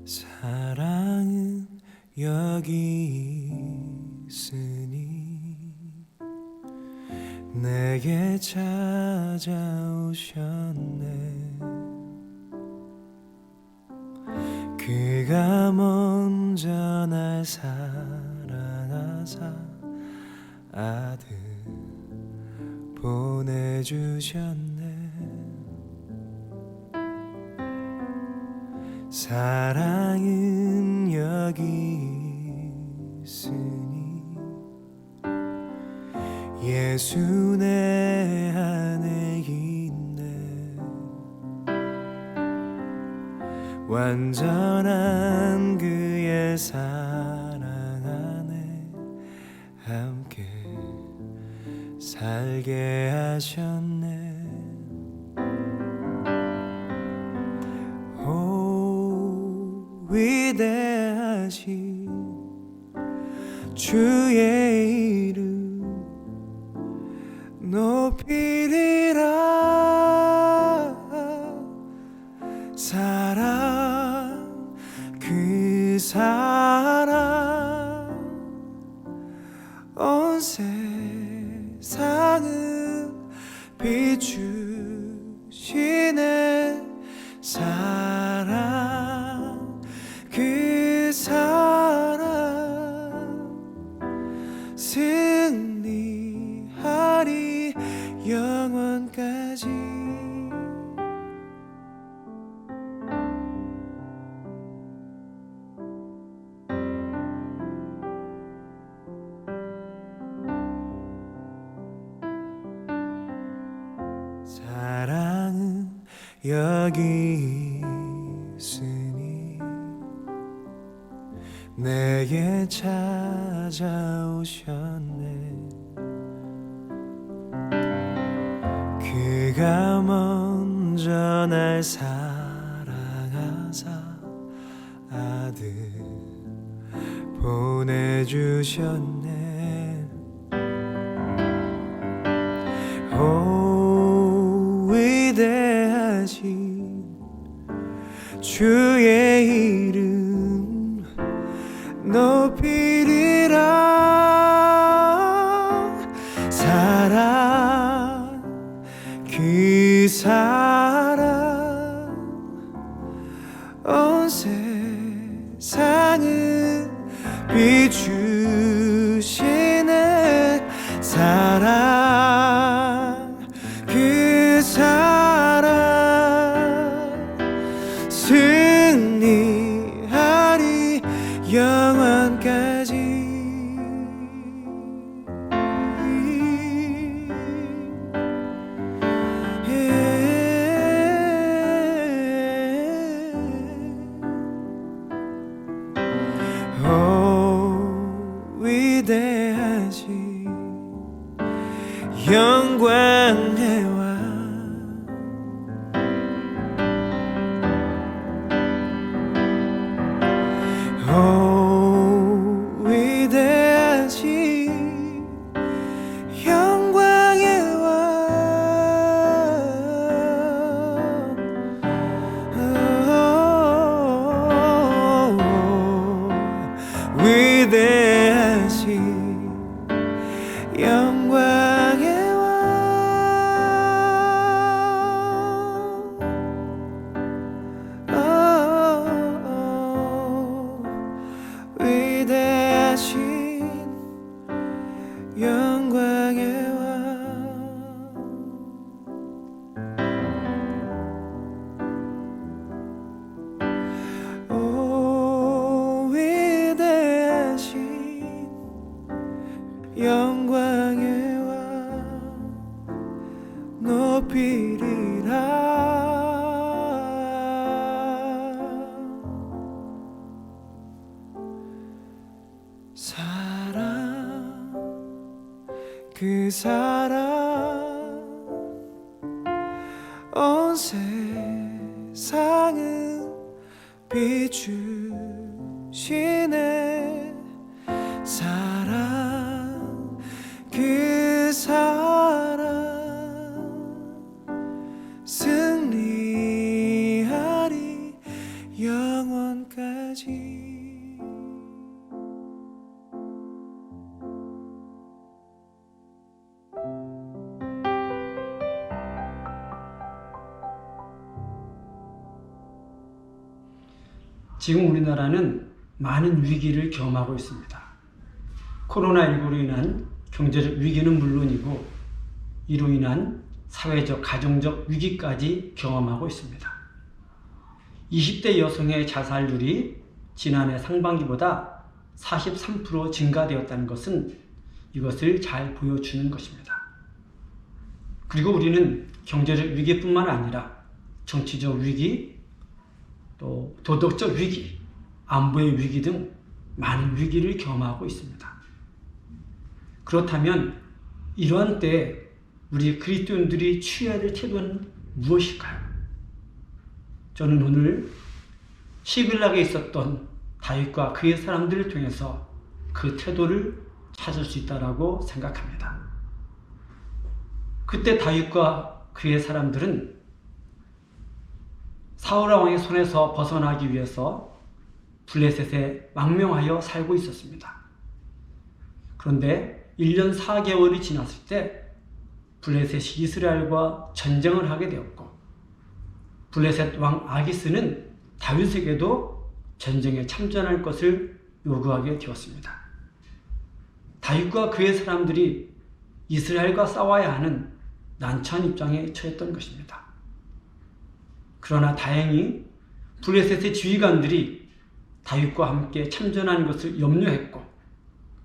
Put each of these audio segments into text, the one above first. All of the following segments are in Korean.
사랑은 여기 있으니 내게 찾아오셨네. 그가 먼저 날 사랑하사 아들 보내주셨네. 사랑은 여기 있으니 예수 내 안에 있네. 완전한 그의 사랑 안에 함께 살게 하셨네. 위대하신 주의 이름 높이리라. 사랑 그 사랑 온 세상을 비추시네. 사랑 그 사랑 승리하리 영원까지. 사랑은 여기 있으니 내게 찾아오셨네. 그가 먼저 날 사랑하사 아들 보내주셨네. 오 위대하신 주의 이름 높이리라. 사랑 그 사랑 온 세상을 비추시네. 사랑 그 사랑 승리하리 영원까지. 오 위대하신 영광의 왕 오 위대하신 영광의 왕 위대하신 영광의 왕 위대하신 영광의 왕. 오 위대하신 영광의 왕 높이리라. 사랑 그 사랑 온 세상을 비추시네. 사랑 그 사랑 승리하리 영원까지. 지금 우리나라는 많은 위기를 경험하고 있습니다. 코로나19로 인한 경제적 위기는 물론이고 이로 인한 사회적, 가정적 위기까지 경험하고 있습니다. 20대 여성의 자살률이 지난해 상반기보다 43% 증가되었다는 것은 이것을 잘 보여주는 것입니다. 그리고 우리는 경제적 위기뿐만 아니라 정치적 위기, 또 도덕적 위기, 안보의 위기 등 많은 위기를 경험하고 있습니다. 그렇다면 이러한 때 우리 그리스도인들이 취해야 될 태도는 무엇일까요? 저는 오늘 시글락에 있었던 다윗과 그의 사람들을 통해서 그 태도를 찾을 수 있다고 생각합니다. 그때 다윗과 그의 사람들은 사울 왕의 손에서 벗어나기 위해서 블레셋에 망명하여 살고 있었습니다. 그런데 1년 4개월이 지났을 때 블레셋이 이스라엘과 전쟁을 하게 되었고 블레셋 왕 아기스는 다윗에게도 전쟁에 참전할 것을 요구하게 되었습니다. 다윗과 그의 사람들이 이스라엘과 싸워야 하는 난처한 입장에 처했던 것입니다. 그러나 다행히 블레셋의 지휘관들이 다윗과 함께 참전하는 것을 염려했고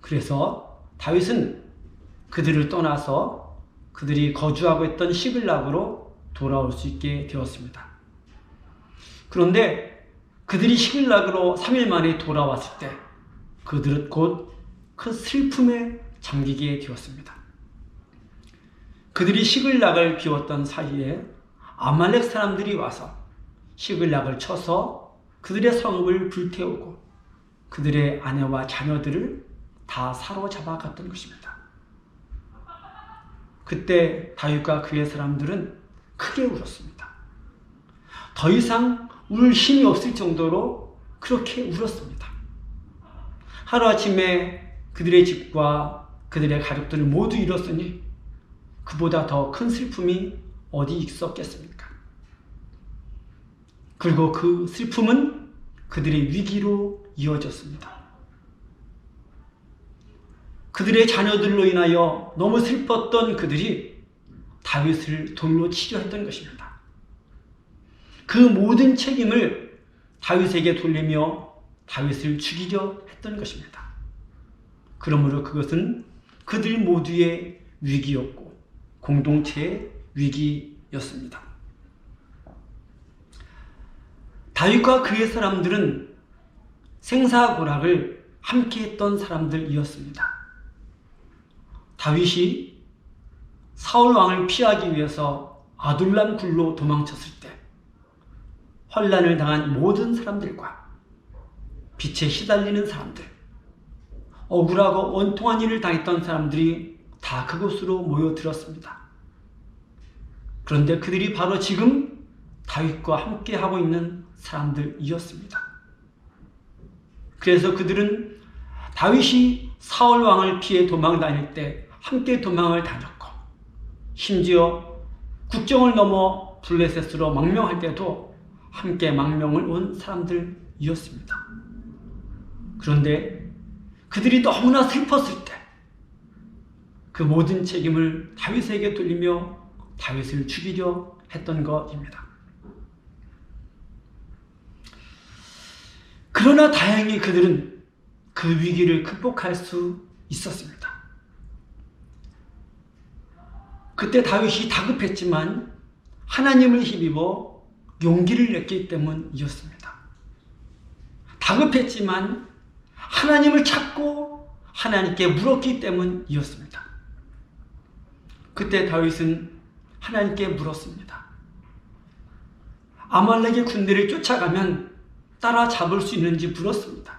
그래서 다윗은 그들을 떠나서 그들이 거주하고 있던 시글락으로 돌아올 수 있게 되었습니다. 그런데 그들이 시글락으로 3일 만에 돌아왔을 때 그들은 곧 큰 슬픔에 잠기게 되었습니다. 그들이 시글락을 비웠던 사이에 아말렉 사람들이 와서 시글락을 쳐서 그들의 성읍을 불태우고 그들의 아내와 자녀들을 다 사로잡아 갔던 것입니다. 그때 다윗과 그의 사람들은 크게 울었습니다. 더 이상 울 힘이 없을 정도로 그렇게 울었습니다. 하루아침에 그들의 집과 그들의 가족들을 모두 잃었으니 그보다 더 큰 슬픔이 어디 있었겠습니까? 그리고 그 슬픔은 그들의 위기로 이어졌습니다. 그들의 자녀들로 인하여 너무 슬펐던 그들이 다윗을 돌로 치려 했던 것입니다. 그 모든 책임을 다윗에게 돌리며 다윗을 죽이려 했던 것입니다. 그러므로 그것은 그들 모두의 위기였고 공동체의 위기였습니다. 다윗과 그의 사람들은 생사고락을 함께했던 사람들이었습니다. 다윗이 사울 왕을 피하기 위해서 아둘람 굴로 도망쳤을 때 환난을 당한 모든 사람들과 빛에 시달리는 사람들, 억울하고 원통한 일을 당했던 사람들이 다 그곳으로 모여들었습니다. 그런데 그들이 바로 지금 다윗과 함께 하고 있는 사람들이었습니다. 그래서 그들은 다윗이 사울 왕을 피해 도망 다닐 때 함께 도망을 다녔고 심지어 국경을 넘어 블레셋으로 망명할 때도 함께 망명을 온 사람들이었습니다. 그런데 그들이 너무나 슬펐을 때 그 모든 책임을 다윗에게 돌리며 다윗을 죽이려 했던 것입니다. 그러나 다행히 그들은 그 위기를 극복할 수 있었습니다. 그때 다윗이 다급했지만 하나님을 힘입어 용기를 냈기 때문이었습니다. 다급했지만 하나님을 찾고 하나님께 물었기 때문이었습니다. 그때 다윗은 하나님께 물었습니다. 아말렉의 군대를 쫓아가면 따라잡을 수 있는지 물었습니다.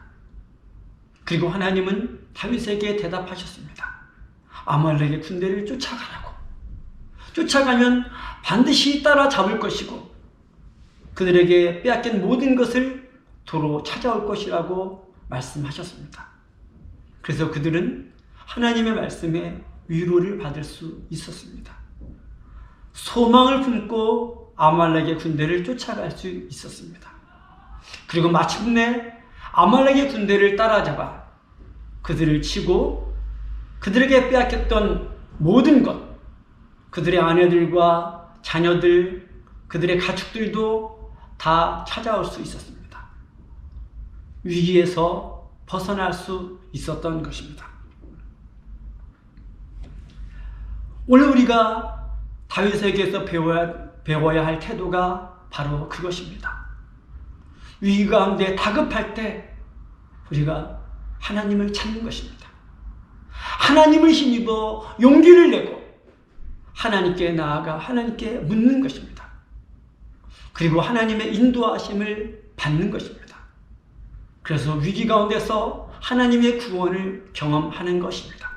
그리고 하나님은 다윗에게 대답하셨습니다. 아말렉의 군대를 쫓아가라고. 쫓아가면 반드시 따라잡을 것이고 그들에게 빼앗긴 모든 것을 도로 찾아올 것이라고 말씀하셨습니다. 그래서 그들은 하나님의 말씀에 위로를 받을 수 있었습니다. 소망을 품고 아말렉의 군대를 쫓아갈 수 있었습니다. 그리고 마침내 아말렉의 군대를 따라잡아 그들을 치고 그들에게 빼앗겼던 모든 것, 그들의 아내들과 자녀들, 그들의 가축들도 다 찾아올 수 있었습니다. 위기에서 벗어날 수 있었던 것입니다. 오늘 우리가 다윗에게서 배워야 할 태도가 바로 그것입니다. 위기 가운데 다급할 때 우리가 하나님을 찾는 것입니다. 하나님을 힘입어 용기를 내고 하나님께 나아가 하나님께 묻는 것입니다. 그리고 하나님의 인도하심을 받는 것입니다. 그래서 위기 가운데서 하나님의 구원을 경험하는 것입니다.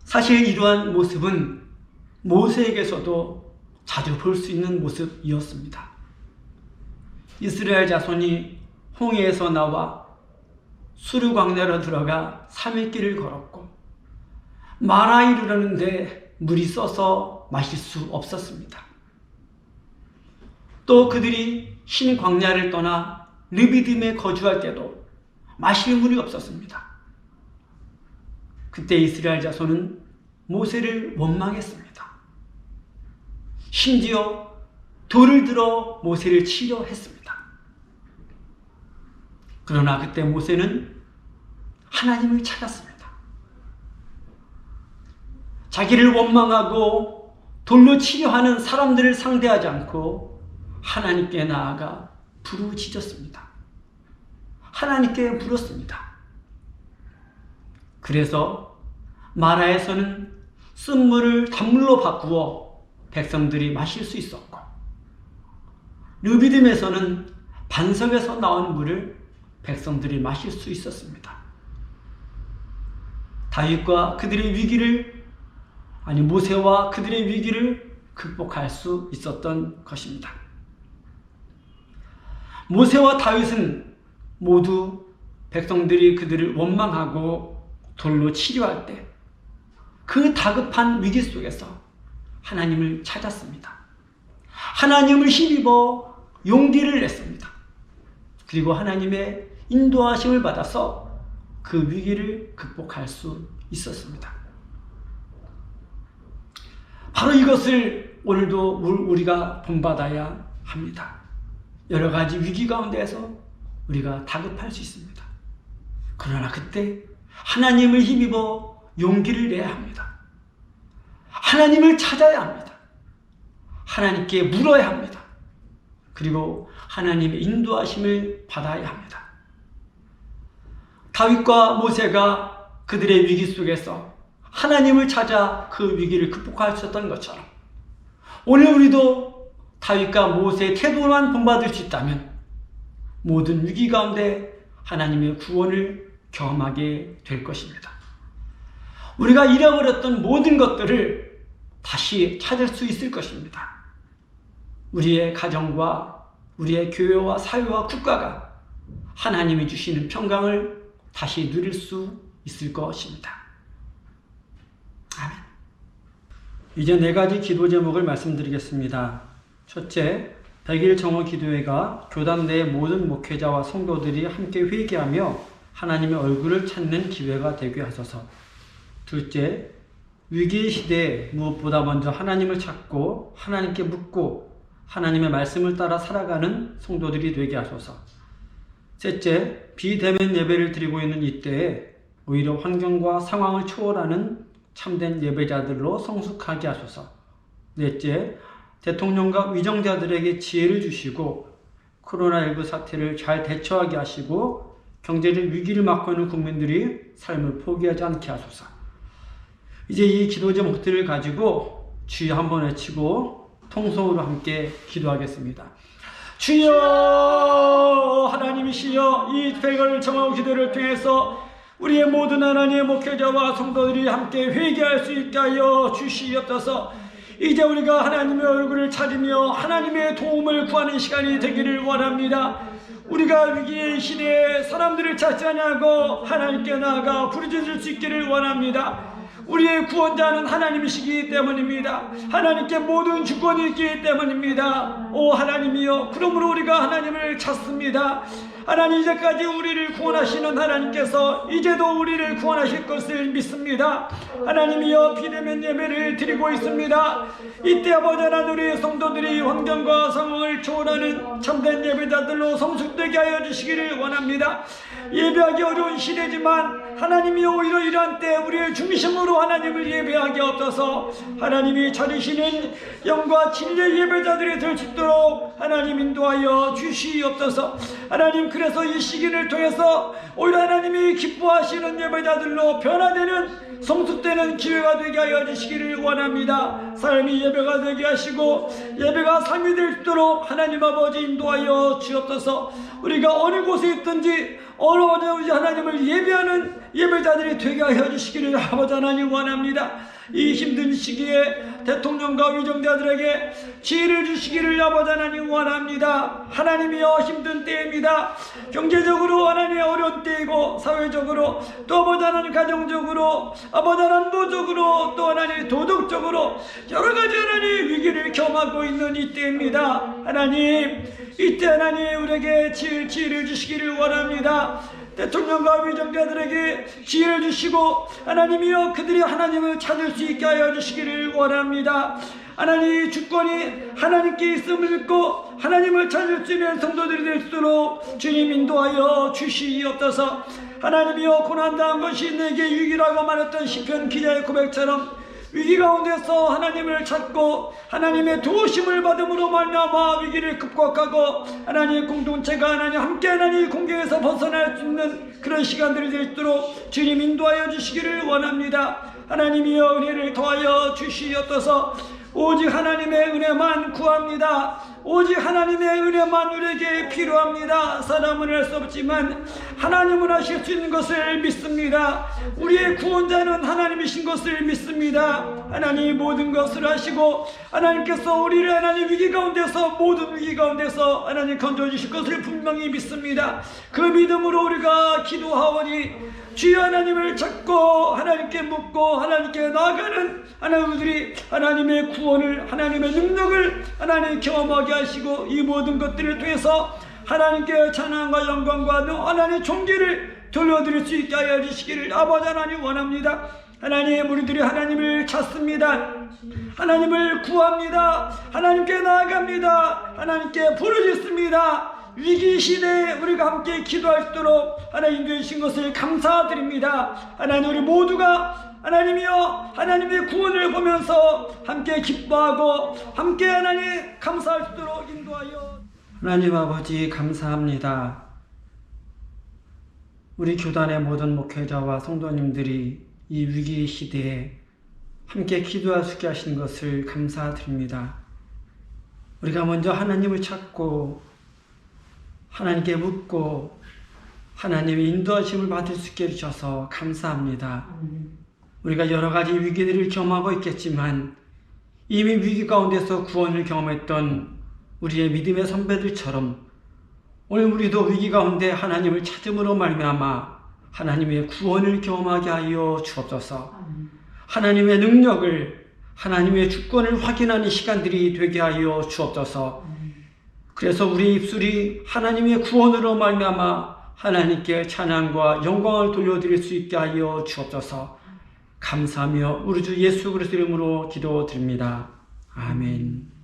사실 이러한 모습은 모세에게서도 자주 볼 수 있는 모습이었습니다. 이스라엘 자손이 홍해에서 나와 수르 광야로 들어가 3일 길을 걸었고 마라 이르렀는데 물이 써서 마실 수 없었습니다. 또 그들이 흰 광야를 떠나 르비딤에 거주할 때도 마실 물이 없었습니다. 그때 이스라엘 자손은 모세를 원망했습니다. 심지어 돌을 들어 모세를 치려 했습니다. 그러나 그때 모세는 하나님을 찾았습니다. 자기를 원망하고 돌로 치려 하는 사람들을 상대하지 않고 하나님께 나아가 부르짖었습니다. 하나님께 물었습니다. 그래서 마라에서는 쓴물을 단물로 바꾸어 백성들이 마실 수 있었고 르비딤에서는 반석에서 나온 물을 백성들이 마실 수 있었습니다. 다윗과 그들의 위기를 모세와 그들의 위기를 극복할 수 있었던 것입니다. 모세와 다윗은 모두 백성들이 그들을 원망하고 돌로 치료할 때 그 다급한 위기 속에서 하나님을 찾았습니다. 하나님을 힘입어 용기를 냈습니다. 그리고 하나님의 인도하심을 받아서 그 위기를 극복할 수 있었습니다. 바로 이것을 오늘도 우리가 본받아야 합니다. 여러 가지 위기 가운데에서 우리가 다급할 수 있습니다. 그러나 그때 하나님을 힘입어 용기를 내야 합니다. 하나님을 찾아야 합니다. 하나님께 물어야 합니다. 그리고 하나님의 인도하심을 받아야 합니다. 다윗과 모세가 그들의 위기 속에서 하나님을 찾아 그 위기를 극복할 수 있었던 것처럼 오늘 우리도 다윗과 모세의 태도만 본받을 수 있다면 모든 위기 가운데 하나님의 구원을 경험하게 될 것입니다. 우리가 잃어버렸던 모든 것들을 다시 찾을 수 있을 것입니다. 우리의 가정과 우리의 교회와 사회와 국가가 하나님이 주시는 평강을 다시 누릴 수 있을 것입니다. 아멘. 이제 4가지 기도 제목을 말씀드리겠습니다. 첫째, 100일 정오 기도회가 교단 내 모든 목회자와 성도들이 함께 회개하며 하나님의 얼굴을 찾는 기회가 되게 하소서. 둘째, 위기의 시대에 무엇보다 먼저 하나님을 찾고 하나님께 묻고 하나님의 말씀을 따라 살아가는 성도들이 되게 하소서. 셋째, 비대면 예배를 드리고 있는 이때에 오히려 환경과 상황을 초월하는 참된 예배자들로 성숙하게 하소서. 넷째, 대통령과 위정자들에게 지혜를 주시고 코로나19 사태를 잘 대처하게 하시고 경제적 위기를 맞고 있는 국민들이 삶을 포기하지 않게 하소서. 이제 이 기도 제목들을 가지고 주여 한번 외치고 통성으로 함께 기도하겠습니다. 주여, 하나님이시여, 이 100일 정오 기도를 통해서 우리의 모든 하나님의 목회자와 성도들이 함께 회개할 수 있게 하여 주시옵소서. 이제 우리가 하나님의 얼굴을 찾으며 하나님의 도움을 구하는 시간이 되기를 원합니다. 우리가 위기의 시대에 사람들을 찾지 아니하고 하나님께 나아가 부르짖을 수 있기를 원합니다. 우리의 구원자는 하나님이시기 때문입니다. 하나님께 모든 주권이 있기 때문입니다. 오 하나님이여, 그러므로 우리가 하나님을 찾습니다. 하나님, 이제까지 우리를 구원하시는 하나님께서 이제도 우리를 구원하실 것을 믿습니다. 하나님이여, 비대면 예배를 드리고 있습니다. 이때 아버지 하나님, 우리 성도들이 환경과 상황을 초월하는 참된 예배자들로 성숙되게 하여 주시기를 원합니다. 예배하기 어려운 시대지만 하나님이여, 오히려 이러한 때 우리의 중심으로 하나님을 예배하게 없어서 하나님이 찾으시는 영과 진리의 예배자들이 될 수 있도록 하나님 인도하여 주시옵소서. 하나님, 그래서 이 시기를 통해서 오히려 하나님이 기뻐하시는 예배자들로 변화되는 성숙되는 기회가 되게 하여 주시기를 원합니다. 삶이 예배가 되게 하시고 예배가 삶이 될 수 있도록 하나님 아버지 인도하여 주옵소서. 우리가 어느 곳에 있든지 어느 하나님을 예배하는 예배자들이 되게 하여 주시기를 아버지 하나님 원합니다. 이 힘든 시기에 대통령과 위정자들에게 지혜를 주시기를 아버지 하나님 원합니다. 하나님이여, 힘든 때입니다. 경제적으로 하나님 어려운 때이고, 사회적으로 또 아버지 하나님 가정적으로, 아버지 하나님 도적으로, 또 하나님 도덕적으로 여러가지 하나님 위기를 경험하고 있는 이때입니다. 하나님, 이때 하나님 우리에게 지혜를 주시기를 원합니다. 대통령과 위정자들에게 지혜를 주시고 하나님이여, 그들이 하나님을 찾을 수 있게 하여 주시기를 원합니다. 하나님, 주권이 하나님께 있음을 믿고 하나님을 찾을 수 있는 성도들이 될 수 있도록 주님 인도하여 주시옵소서. 하나님이여, 고난당한 것이 내게 위기라고 말했던 시편 기자의 고백처럼 위기 가운데서 하나님을 찾고 하나님의 도우심을 받음으로 말미암아 위기를 극복하고 하나님의 공동체가 하나님 함께 하나님 공경에서 벗어날 수 있는 그런 시간들이 될 수 있도록 주님 인도하여 주시기를 원합니다. 하나님이여, 은혜를 더하여 주시옵소서. 오직 하나님의 은혜만 구합니다. 오직 하나님의 은혜만 우리에게 필요합니다. 사람은 할 수 없지만 하나님은 하실 수 있는 것을 믿습니다. 우리의 구원자는 하나님이신 것을 믿습니다. 하나님 모든 것을 하시고 하나님께서 우리를 하나님 위기 가운데서, 모든 위기 가운데서 하나님 건져주실 것을 분명히 믿습니다. 그 믿음으로 우리가 기도하오니 주여, 하나님을 찾고 하나님께 묻고 하나님께 나아가는 하나님들이 하나님의 구원을, 하나님의 능력을 하나님 경험하게 하시고 이 모든 것들을 통해서 하나님께 찬양과 영광과 하나님의 존귀를 돌려드릴 수 있게 하여 주시기를 아버지 하나님 원합니다. 하나님, 우리들이 하나님을 찾습니다. 하나님을 구합니다. 하나님께 나아갑니다. 하나님께 부르짖습니다. 위기 시대에 우리가 함께 기도할 수 있도록 하나님 되신 것을 감사드립니다. 하나님, 우리 모두가 하나님이여, 하나님의 구원을 보면서 함께 기뻐하고 함께 하나님 감사할 수 있도록 인도하여. 하나님 아버지, 감사합니다. 우리 교단의 모든 목회자와 성도님들이 이 위기 시대에 함께 기도할 수 있게 하신 것을 감사드립니다. 우리가 먼저 하나님을 찾고 하나님께 묻고 하나님의 인도하심을 받을 수 있게 해주셔서 감사합니다. 우리가 여러 가지 위기들을 경험하고 있겠지만 이미 위기 가운데서 구원을 경험했던 우리의 믿음의 선배들처럼 오늘 우리도 위기 가운데 하나님을 찾음으로 말미암아 하나님의 구원을 경험하게 하여 주옵소서. 하나님의 능력을, 하나님의 주권을 확인하는 시간들이 되게 하여 주옵소서. 그래서 우리 입술이 하나님의 구원으로 말미암아 하나님께 찬양과 영광을 돌려드릴 수 있게 하여 주옵소서. 감사하며 우리 주 예수 그리스도 이름으로 기도드립니다. 아멘.